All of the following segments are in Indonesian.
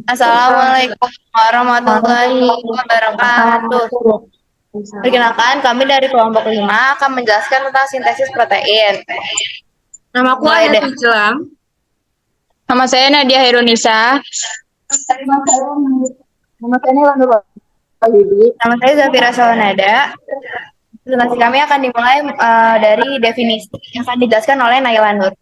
Assalamualaikum warahmatullahi wabarakatuh. Perkenalkan, kami dari kelompok 5 akan menjelaskan tentang sintesis protein. Namaku Mulai Ayat deh. Islam. Nama saya Nadia Herunisa. Nama saya Nilanda Wahyudi. Nama saya Zafira Sawanada. Presentasi kami akan dimulai dari definisi yang akan dijelaskan oleh Naila Nur.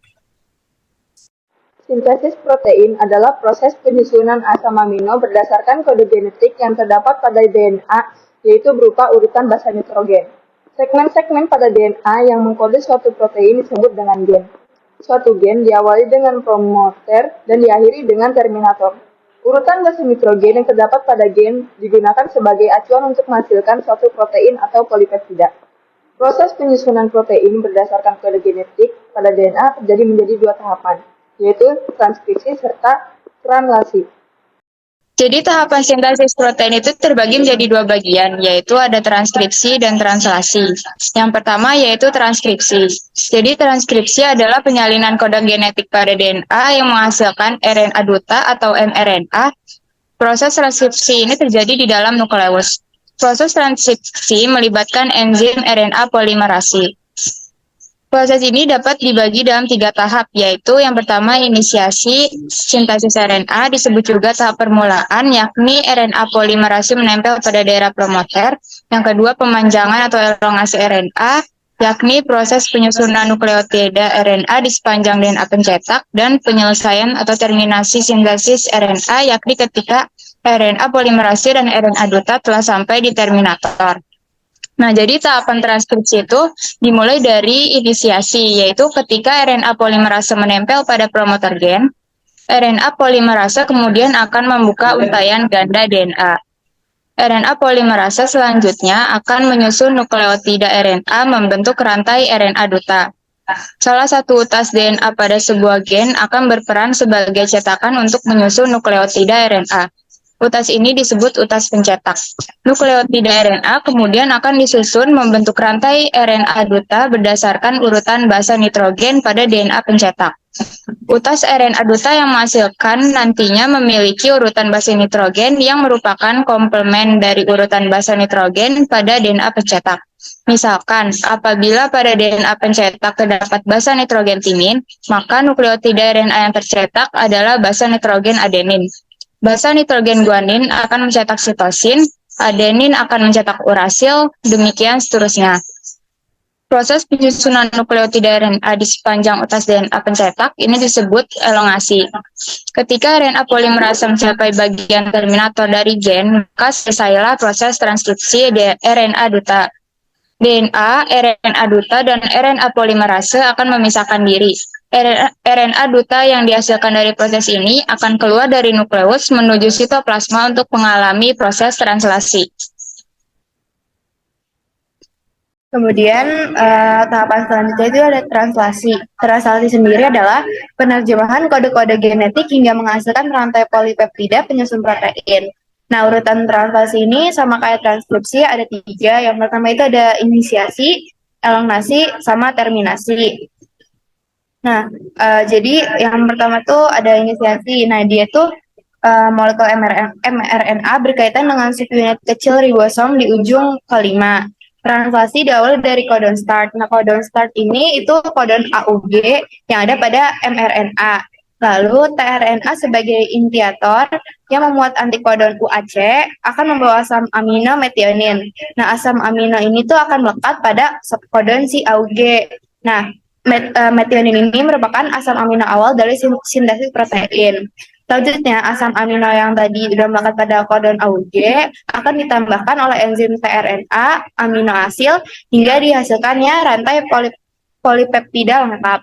Sintesis protein adalah proses penyusunan asam amino berdasarkan kode genetik yang terdapat pada DNA, yaitu berupa urutan basa nitrogen. Segmen-segmen pada DNA yang mengkode suatu protein disebut dengan gen. Suatu gen diawali dengan promoter dan diakhiri dengan terminator. Urutan basa nitrogen yang terdapat pada gen digunakan sebagai acuan untuk menghasilkan suatu protein atau polipeptida. Proses penyusunan protein berdasarkan kode genetik pada DNA terjadi menjadi dua tahapan, yaitu transkripsi serta translasi. Jadi tahapan sintesis protein itu terbagi menjadi dua bagian, yaitu ada transkripsi dan translasi. Yang pertama yaitu transkripsi. Jadi transkripsi adalah penyalinan kode genetik pada DNA yang menghasilkan RNA duta atau mRNA. Proses transkripsi ini terjadi di dalam nukleus. Proses transkripsi melibatkan enzim RNA polimerase. Proses ini dapat dibagi dalam 3 tahap, yaitu yang pertama inisiasi sintesis RNA, disebut juga tahap permulaan, yakni RNA polimerase menempel pada daerah promoter. Yang kedua pemanjangan atau elongasi RNA, yakni proses penyusunan nukleotida RNA di sepanjang DNA pencetak, dan penyelesaian atau terminasi sintesis RNA, yakni ketika RNA polimerase dan RNA duta telah sampai di terminator. Nah, jadi tahapan transkripsi itu dimulai dari inisiasi, yaitu ketika RNA polimerase menempel pada promoter gen, RNA polimerase kemudian akan membuka untayan ganda DNA. RNA polimerase selanjutnya akan menyusun nukleotida RNA membentuk rantai RNA duta. Salah satu utas DNA pada sebuah gen akan berperan sebagai cetakan untuk menyusun nukleotida RNA. Utas ini disebut utas pencetak. Nukleotida RNA kemudian akan disusun membentuk rantai RNA duta berdasarkan urutan basa nitrogen pada DNA pencetak. Utas RNA duta yang menghasilkan nantinya memiliki urutan basa nitrogen yang merupakan komplement dari urutan basa nitrogen pada DNA pencetak. Misalkan, apabila pada DNA pencetak terdapat basa nitrogen timin, maka nukleotida RNA yang tercetak adalah basa nitrogen adenin. Basa nitrogen guanin akan mencetak sitosin, adenin akan mencetak urasil, demikian seterusnya. Proses penyusunan nukleotida RNA di sepanjang utas DNA pencetak ini disebut elongasi. Ketika RNA polimerase mencapai bagian terminator dari gen, maka selesailah proses transkripsi RNA duta. DNA, RNA duta, dan RNA polimerase akan memisahkan diri. RNA duta yang dihasilkan dari proses ini akan keluar dari nukleus menuju sitoplasma untuk mengalami proses translasi. Kemudian tahapan selanjutnya itu ada translasi. Translasi sendiri adalah penerjemahan kode-kode genetik hingga menghasilkan rantai polipeptida penyusun protein. Nah, urutan translasi ini sama kayak transkripsi, ada 3. Yang pertama itu ada inisiasi, elongasi, sama terminasi. Nah, jadi yang pertama tuh ada inisiasi. Nah, dia tuh molekul mRNA berkaitan dengan subunit kecil ribosom di ujung kelima. Translasi diawali dari codon start. Nah, codon start ini itu codon AUG yang ada pada mRNA. Lalu tRNA sebagai initiator yang memuat antikodon UAC akan membawa asam amino metionin. Nah, asam amino ini tuh akan melekat pada subkodon si AUG. Nah, metionin ini merupakan asam amino awal dari sintesis protein. Selanjutnya, asam amino yang tadi sudah melekat pada kodon AUG akan ditambahkan oleh enzim tRNA amino asil hingga dihasilkannya rantai polipeptida lengkap.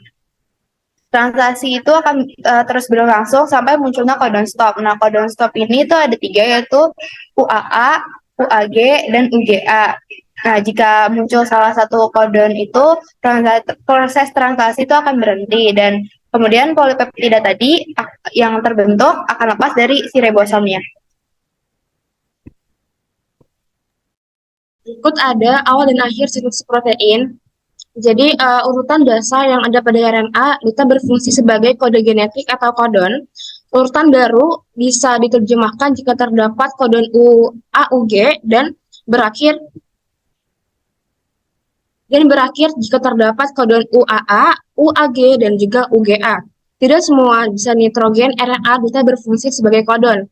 Translasi itu akan terus berlangsung sampai munculnya codon stop. Nah, codon stop ini tuh ada 3, yaitu UAA, UAG, dan UGA. Nah, jika muncul salah satu codon itu, proses translasi itu akan berhenti dan kemudian polipeptida tadi yang terbentuk akan lepas dari si ribosomnya. Berikut ada awal dan akhir sintesis protein. Jadi urutan dasar yang ada pada RNA kita berfungsi sebagai kode genetik atau kodon. Urutan baru bisa diterjemahkan jika terdapat kode AUG dan berakhir jika terdapat kode UAA, UAG, dan juga UGA. Tidak semua bisa nitrogen RNA bisa berfungsi sebagai kodon.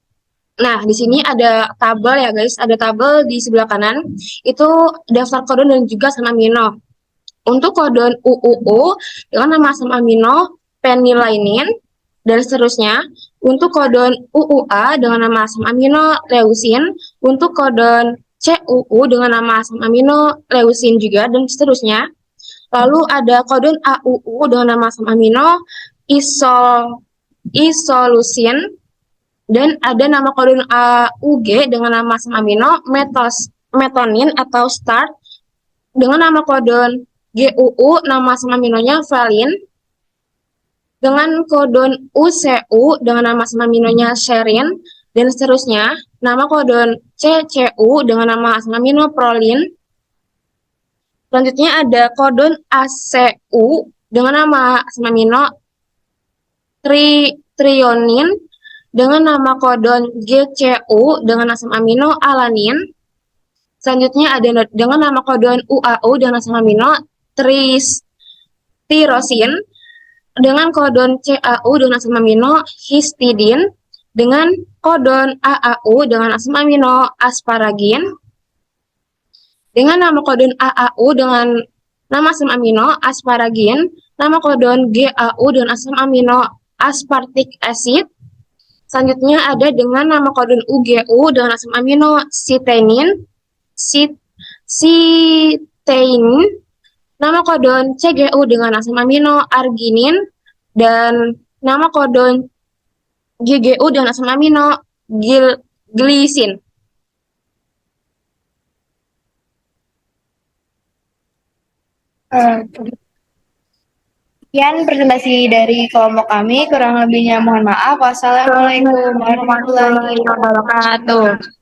Nah, di sini ada tabel ya guys, ada tabel di sebelah kanan, itu daftar kodon dan juga asam amino. Untuk kodon UUU dengan nama asam amino penilainin dan seterusnya. Untuk kodon UUA dengan nama asam amino leusin, untuk kodon CUU dengan nama asam amino leusin juga dan seterusnya. Lalu ada kodon AUU dengan nama asam amino isolusin dan ada nama kodon AUG dengan nama asam amino metonin atau start dengan nama kodon GUU nama asam aminonya valin dengan kodon UCU dengan nama asam aminonya serin dan seterusnya. Nama kodon CCU dengan nama asam amino prolin. Selanjutnya ada kodon ACU dengan nama asam amino trionin dengan nama kodon GCU dengan asam amino alanin. Selanjutnya ada dengan nama kodon UAU dengan asam amino tirosin dengan kodon CAU dengan asam amino histidin dengan kodon AAU dengan asam amino asparagin dengan nama kodon AAU dengan nama asam amino asparagin, nama kodon GAU dengan asam amino aspartic acid. Selanjutnya ada dengan nama kodon UGU dengan asam amino siteinin, nama kodon CGU dengan asam amino arginin, dan nama kodon GGU dengan asam amino glisin. Sekian presentasi dari kelompok kami, kurang lebihnya mohon maaf. Wassalamualaikum warahmatullahi wabarakatuh.